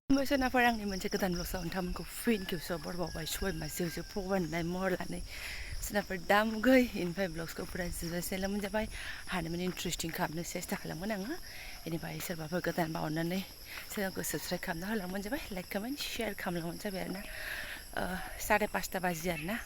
मोसानाफोर आंनि मोनसे गोदान ब्लगआव नोंथांमोनखौ फिन खेबसेयाव बरबावबाय सबाय बिमाजों फगबाननाय महर लानाय सोनाफोर दामगै इनिफ्राय ब्लग्सखौ फुरा जोबजासेल' मोनजाबाय हानो माने इन्ट्रेस्टिं खालामनो सेस्था खालामगोन आङो बेनिफ्राय सोरबाफोर गोदान बावनानै चेनेलखौ साबस्क्राइब खालामना होलांबानो जाबाय लाइक कमेन्ट शेयार खालामलांबानो जाबाय आरोना 5:30 बाजि आरोना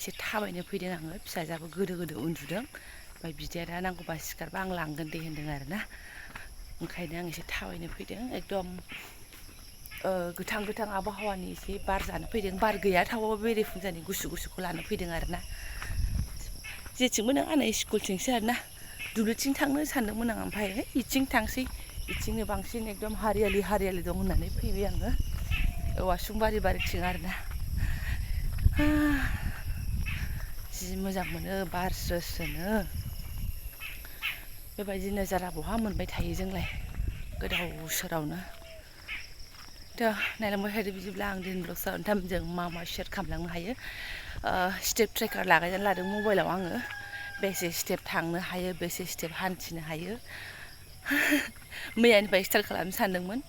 एसे थाबायनो फैदों आङो फिसाजोआबो गोदो गोदो उन्दुदों ओमफ्राय बिदाया दा नांगौबा सिखारबा आं लांगोन दे होन्दों आरोना ओंखायनो आं एसे थाबायनो फैदों एकदम गोथां गोथां आबहावानि एसे बार जानो फैदों बार गैया थाबाबो बेरे फुंजानि गुसु गुसुखौ लानो फैदों आरोना जेथिंबो नङा नै स्कुलथिंसो आरोना दुब्लिथिं थांनो सानदोंमोन आं ओमफ्राय इथिं थांसै इथिंनो बांसिन एकदम हारियालि दं होननानै फैबाय आङो औवासुं बारिथिं आरोना जि मोजां मोनो बार स्रो स्रोनो बेबायदि नोजारा बहा मोनबाय थायो जोंलाय गोदाव सोरावनो नायलांबाय थादो बिदिब्ला आं दिनै ब्लग्सआव नोंथांमोनजों मा शेयार खालामलांनो हायो स्टेप ट्रेकार लागायनानै लादों मबाइलाव आङो बेसे स्टेप थांनो हायो बेसे स्टेप हान्थिनो हायो मैयानिफ्राय स्टार्ट खालामनो सानदोंमोन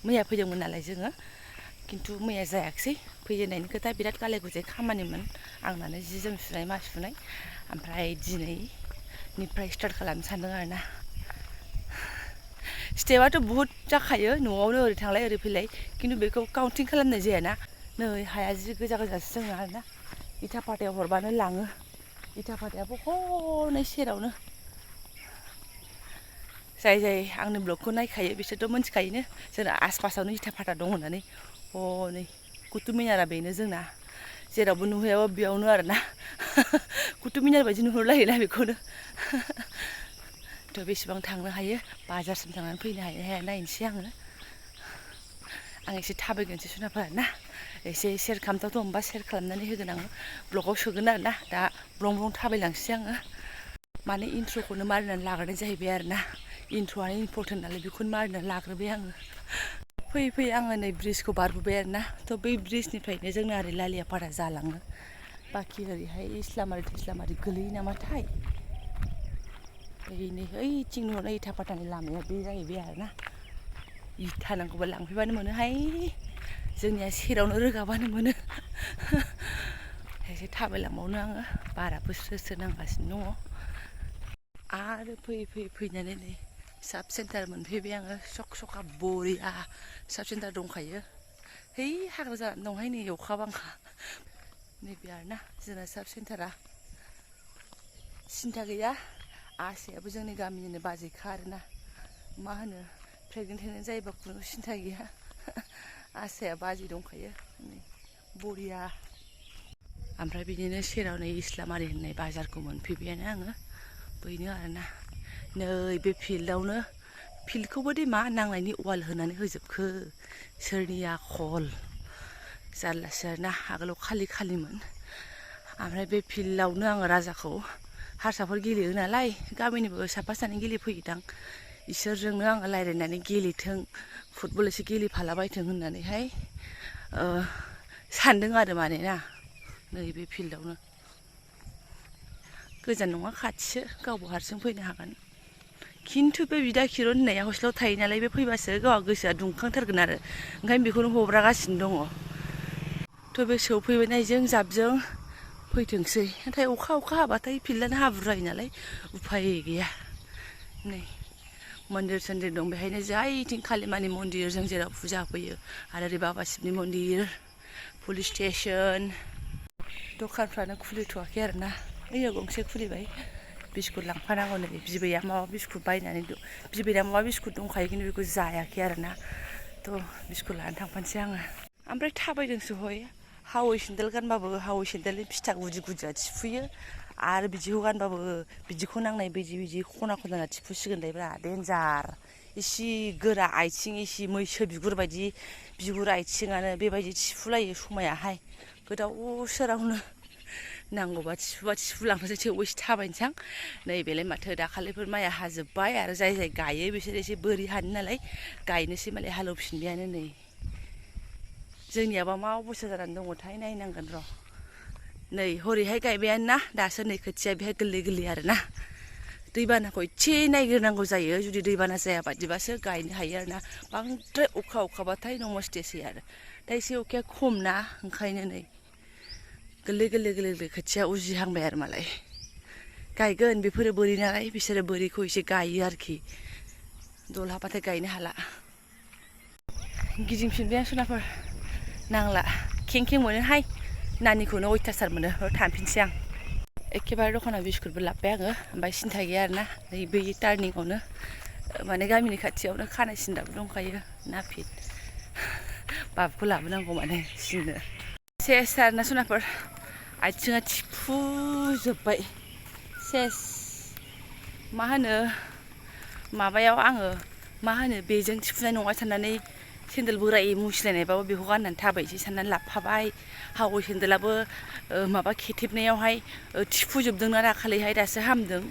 मैया फैदोंमोन नालाय जोङो खिन्थु मैया जायाखिसै फैजेननायनि खोथा बिराद गाले गुजाय खामानिमोन आंनानो जि जोम सुनाय मा सुनाय ओमफ्राय दिनैनिफ्राय स्टार्ट खालामनो सानदों आरोना स्टेपआथ' बुहुत जाखायो न'आवनो ओरै थांलाय ओरै फैलाय खिन्थु बेखौ काउन्टिं खालामनाय जायाना नै हाया जि गोजा गोजासो जोंना आरोना इथा फाथायाव हरबानो लाङो इथा फाथायाबो हनै सेरावनो जाय आंनि ब्लगखौ नायखायो बिसोरथ' मिथिखायोनो जोंना आसपासावनो इथा फाथा दं होननानै हनै कुटुब मिनारा बेनो जोंना जेरावबो नुहैयाबो बेयावनो आरोना कुटुब मिनार बायदि नुहुरलायोना बेखौनो थ' बेसेबां थांनो हायो बाजारसिम थांनानै फैनो हायो नायनोसै आं एसे थाबायगोनसै सुनाफोर आरोना एसे सेयार खालामथावथ' होनबा सेयार खालामनानै होगोन आङो ब्लगाव सोगोन आरोना दा ब्लं थाबायलांसै आङो माने इन्ट्र'खौनो मारिनानै लाग्रोनाय जाहैबाय आरोना इन्ट्र'आनो इम्परटेन्ट नालाय बेखौनो मारिनानै लाग्रोबाय आङो फैयै आङो नै ब्रिजखौ बारबोबाय आरोना थ' बै ब्रिजनिफ्रायनो जोंना ओरै लालियापारा जालाङो बाखि ओरैहाय इस्लामारि गोलैयो नामाथाय नै ओइथिं नुहुरनाय इथा फाथानि लामाया बे जाहैबाय आरोना इथा नांगौबा लांफैबानो मोनोहाय जोंनिया सेरावनो रोगाबानो मोनो एसे थाबायलांबावनो आङो बाराबो स्रो स्रो नांगासिनो दङ आरो फैनानै नै साब सेन्टार मोनफैबाय आङो सखा बरिया साब सेन्टार दंखायो है हाग्रा जानानै दंहाय नै अखा बांखा नैबे आरोना जोंना साब सेन्टारा सिन्था गैया आसायाबो जोंनि गामिनिनो बाजैखा आरोना मा होनो प्रेगनेन्ट जायोबा खुनु सिन्था गैया आसाया बाजै दंखायो नै बरिया ओमफ्राय बिदिनो सेराव नै इस्लामारि होननाय बाजारखौ मोनफैबायानो आङो बैनो आरोना नै बे फिल्डखौबो दे मा नांनायनि वाल होनानै होजोबखो सोरनिया खल जारलासो आरोना आगोलाव खालिमोन ओमफ्राय बे फिल्डआवनो आङो राजाखौ हारसाफोर गेलेयो नालाय गामिनिबो साफा सानै गेलेफैयोदां इसोरजोंनो आङो रायज्लायनानै गेलेथों फुटबल एसे गेलेफालाबायथों होननानैहाय सानदों आरो माने ना नैबे फिल्डआवनो गोजान नङा खाथिसो गावबो हारसिं फैनो हागोन खिन्थु बे बिदा किरन होननाया हस्टेलाव थायो नालाय बे फैबासो गावहा गोसोआ दुंखांथारगोन आरो ओंखायनो बेखौनो हब्रागासिनो दङ थ' बे सौफैनायजों जाबजों फैथोंसै नाथाय अखा हाबाथाय फिल्डआनो हाब्रु जायो नालाय उफाय गैया नै मन्दिर सन्दिर दं बेहायनो जायथिं कालिमानि मन्दिर जों जेराव फुजा होफैयो आरो ओरै बाबा शिबनि मन्दिर पुलिस स्टेसन दखानफ्रानो खुलिथ'वाखै आरोना ओइयाव गंसे खुलिबाय बिस्कुट लांफानांगौ नै बिबैया माबा बिस्कुट दंखायो खिन्थु बेखौ जायाखै आरोना थ' बिस्कुट लानानै थांफानोसै आङो ओमफ्राय थाबायदोंसो हय हावै सेन्देल गानबाबो हावै सेन्देलनि फिथा गुदिया थिफुयो आरो बिदिखौ गानबाबो बिदिखौ नांनाय बिदि खना थिफुसिगोनलायब्रा देन्जार इसे गोरा आथिं इसे मैसो बिगुर बायदि बिगुर आथिङानो बेबायदि थिफुलायो समायाहाय गोदाव सोरावनो नांगौबा थिफुलांनोसै थेवबो एसे थाबायनोसै आं नैबेलाय माथो दाखालिफोर माइया हाजोब्बाय आरो जाय गायो बिसोर एसे बोरि हानि नालाय गायनोसै मालाय हालेवफिनबायानो नै जोंनियाबा मा अबस्था जानानै दङथाय नायनांगोन र' नै हरैहाय गायबायानो ना दासो नै खोथिया बेहाय गोरलै आरोना दैबानाखौ एसे नायग्रोनांगौ जायो जुदि दैबाना जायाबादिबासो गायनो हायो आरोना बांद्राय अखाबाथाय नमस्तेसै आरो दा एसे अखाया खम ना ओंखायनो नै गोरलै खोथिया उजिहांबाय आरो मालाय गायगोन बेफोरो बोरि नालाय बिसोरो बोरिखौ एसे गायो आरोखि दलहाबाथाय गायनो हाला गिदिंफिनबाय आं सनाफोर नांला खें मोनोहाय नानिखौनो अयथासार मोनो थांफिनसै आं एखेबारे दखानाव बिस्कुटबो लाबोबाय आङो ओमफ्राय सिन्था गैया आरोना बै टार्निंआवनो माने गामिनि खाथियावनो खानाय सिनग्राबो दंखायो नापित बाबुखौ लाबोनांगौ माने सिननो सेस आरोना सनाफोर आथिङा थिफुजोब्बाय सेस मा होनो माबायाव आङो मा होनो बेजों थिफुनाय नङा साननानै सेन्देल बोराय मुसिलायनायबाबो बेखौ गाननानै थाबायसै साननानै लाबोफाबाय हावै सेन्देलाबो माबा खेथेबनायावहाय थिफुजोबदोंना दाखालिहाय दासो हामदों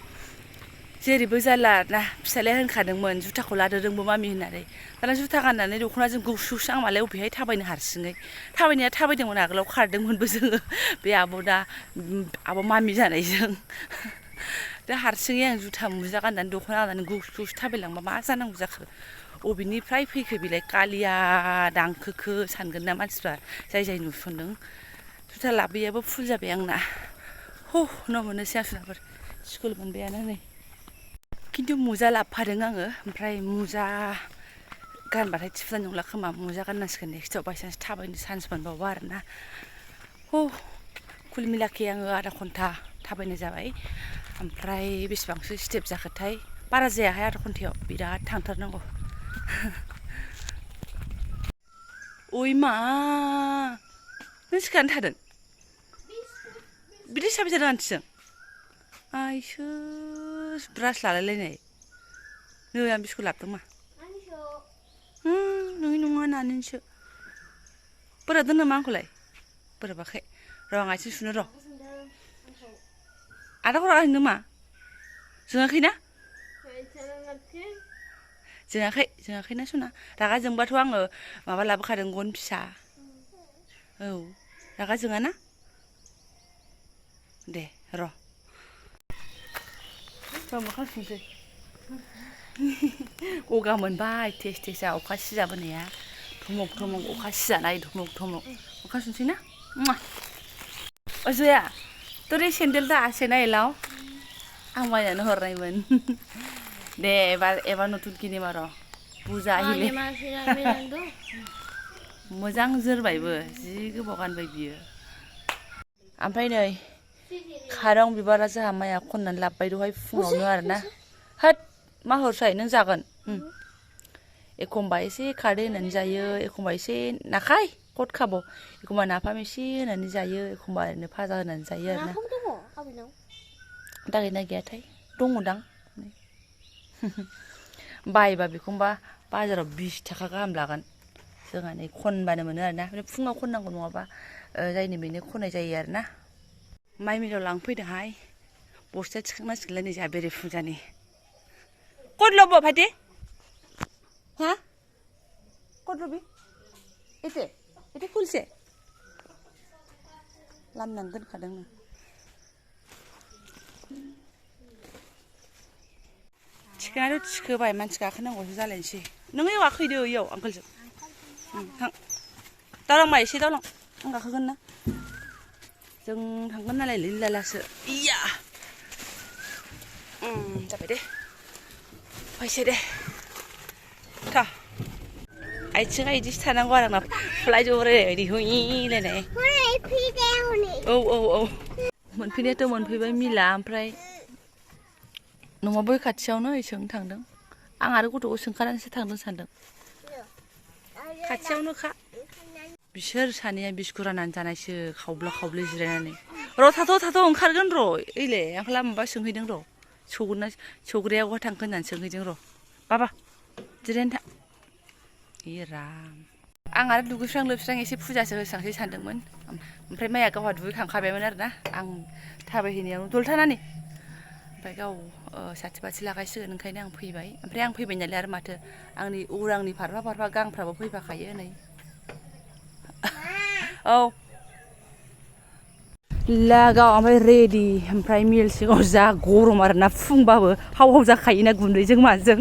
जेरैबो जाला ना फिसालाया होनखादोंमोन जुथाखौ लादो रोंबो मामि होननानै दाना जुथा गाननानै दख'नाजों गुसुसो आं मालाय अबेहाय थाबायनो हारसिङै थाबायनाया थाबायदोंमोन आगोलाव खारदोंमोनबो जोङो बे आब' मामि जानायजों दा हारसिङै आं जुथा मुजा गाननानै दख'ना गाननानै गुसु थाबायलांबा मा जानांगौ जाखो अबेनिफ्राय फैखो बेलाय कालिया दांखोखो सानगोन ना मानसिफ्रा जाय नुसनदों जुथा लाबोयाबो फुल जाबाय आंना न' मोननोसै आं सनाफोर स्कुल मोनबायानो नै खिन्थु मुजा लाबोफादों आङो ओमफ्राय मुजा गानबाथाय थिफुनाय नंला खोमा मुजा गाननांसिगोन नेक्स्टआव बायसान्स थाबायनो चान्स मोनबावबा आरोना कुल मिलाखै आङो आधा घन्टा थाबायनाय जाबाय ओमफ्राय बेसेबांसो स्टेप जाखोथाय बारा जायाहाय आधा घन्टायाव बिराद थांथारनांगौ ओइ मा नों सिखारनानै थादों बिदि साबाय थादों आन्थिजों आइसो ब्रास लालायलायनाय नै आं बिस्कुट लाबोदों मा नोंनि नङा नानिसो बोराबदों नामा आंखौलाय बोराबाखै र' आं आथिं सुनो र' आदाखौ रागा जोंदों मा जोङाखैना जोङाखैना सना रागा जोंबाथ' आङो माबा लाबोखादों गन फिसा औ रागा जोङाना दे र' मोखां सुनोसै गगा मोनबाय टेस्टआ अखा सिजाबोनाया धमक अखा सिजानाय धमक मोखां सुनोसै ना अजया तोर सेन्देल दा आसे ना एलाव आं बायनानै हरनायमोन दे एबार नतुन किनिमा र' बुजा हिले मोजां जोरबायबो जि गोबाव गानबाय बियो ओमफ्राय नै खारं बिबारा जोंहा माइया खननानै लाबोबाय दहाय फुङावनो आरोना होद मा हरसाय नों जागोन एखमबा एसे खारदै होनानै जायो एखमबा एसे नाखाय कट खाब' एखमबा नाफाम एसे होनानै जायो एखमबा ओरैनो भाजा होनानै जायो आरोना दा गैना गैयाथाय दङदां बायबा बेखौबा बाजाराव 20 थाखा गाहाम लागोन जोंहा नै खनबानो मोनो आरोना फुङाव खननांगौ नङाबा जायनि बेनो खननाय जायो आरोना माइ मिलाव लांफैदोंहाय बस्था थिखांनांसिगोनलाय नै जोंहा बेरे फुजानि कट लबो फाटे हा कट लबि एते फुलसे लामनानै दोनखादों थिखांनायाथ' थिखोबाय मानसि गाखोनांगौसो जालायनोसै नों एव गाखोहैदो इयाव आंकोलजों थां दावलां मा एसे दावलां आं गाखोगोन ना जों थांगोन नालाय लिलालासो इया जाबाय दे फैसै दे था आथिङा इदिसो थानांगौ आरो आंना फ्लाइट उरायनाय बायदि हुइलायनाय औ मोनफैनायाथ' मोनफैबाय मिला ओमफ्राय न'आ बै खाथियावनो सोंनो थांदों आं आरो गथ'खौ सोंखानानैसो थांदों सानदों खाथियावनोखा बिसोर सानैया बिस्कुट राननानै जानायसो खावब्ला खावब्लि जिरायनानै र' थाथ' ओंखारगोन र' ओइलाय आंखौ लामाबा सोंहैदों र' सौग्राया बहा थांखो होननानै सोंहैदों र' बाबा जिरायना था राम आं आरो दुगैस्रां लोबस्रां एसे फुजासो होस्रांसै सानदोंमोन ओमफ्राय माइया गावहा दुगैखांखाबायमोन आरोना आं थाबायहैनायावनो दलथा नानि ओमफ्राय गाव साथि बाथि लागायसिगोन ओंखायनो आं फैबाय ओमफ्राय आं फैबाय नालाय आरो माथो आंनि उरांनि फारफा गांफ्राबो फैफाखायो नै औ लागाव ओमफ्राय रेडि ओमफ्राय मिल सिङाव जा गरम आरोना फुंबाबो हाव हाव जाखायोना गुन्दैजों माजों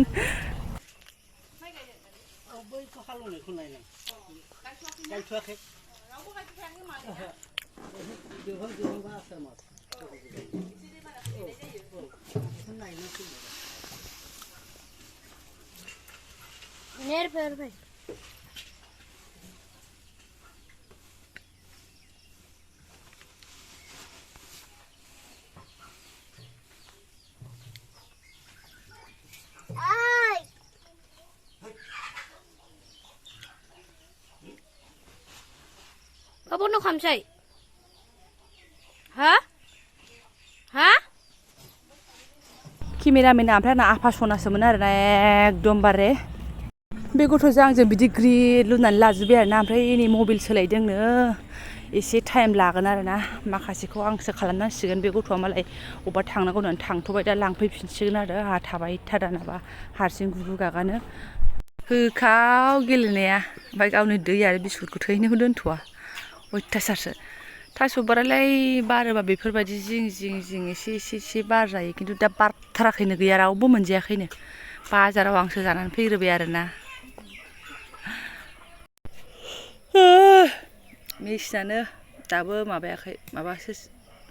Apa nak kamsai? Ha? Ha? केमेरामेना ओमफ्राय आंना आफा सनासोमोन आरोना एकदमबारे बे गथ'जों आंजों बिदि ग्रिड लुनानै लाजोब्बाय आरोना ओमफ्राय नै मबाइल सोलायदोंनो एसे टाइम लागोन आरोना माखासेखौ आंसो खालामनांसिगोन बे गथ'आ मालाय अबेबा थांनांगौ होननानै थांथ'बाय दा लांफैफिनसिगोन आरो आंहा थाबाय थादानाबा हारसिं गुरु गागानो होखाव गेलेनाया ओमफ्राय गावनि दै आरो बिस्कुटखौ थैनोबो दोनथ'वा अयथासारसो थास' बिबारालाय बारोबा बेफोरबायदि जिं जिं जिं एसे बार जायो खिन्थु दा बारथाराखैनो गैया रावबो मोनजायाखैनो बाजाराव आंसो जानानै फैग्रोबाय आरोना मेसिनानो दाबो माबायाखै माबासो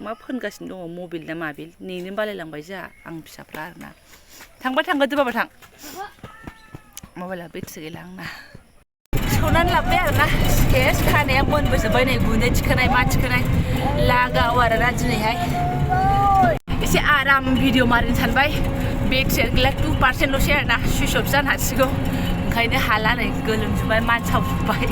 मा फोनगासिनो दङ मबिल ना माबिल नेनो बालायलांबाय जोंहा आं फिसाफ्रा आरोना थांगोरदो बाबा थां मबाइला बेट्रि गैला आंना सौनानै लाबोबाय आरोना सेस खानाया मोनबोजोब्बाय नै गुन्दै थिखोनाय मा थिखोनाय लागाव आरोना दिनैहाय एसे आराम भिडिअ मारिनो सानबाय बेट्रिया गैला 2%ल'सै आरोना सुइस अफ जानो हासिगौ ओंखायनो हाला नै गोलोमजोब्बाय मानसावजोब्बाय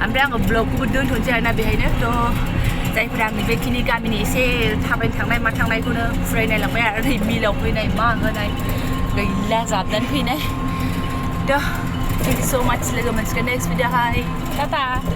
ओमफ्राय आङो ब्लगखौबो दोनथ'नोसै आरोना बेहायनो थ' जायफोरा आंनि बेखिनि गामिनि एसे थाबायनो थांनाय मा थांनायखौनो फुरायनायलांबाय आरो नै मिलाव फैनाय मा होनाय गैला जाबनानै फैनाय थ' Thank you so much. Look at my next video. Hi. Tata.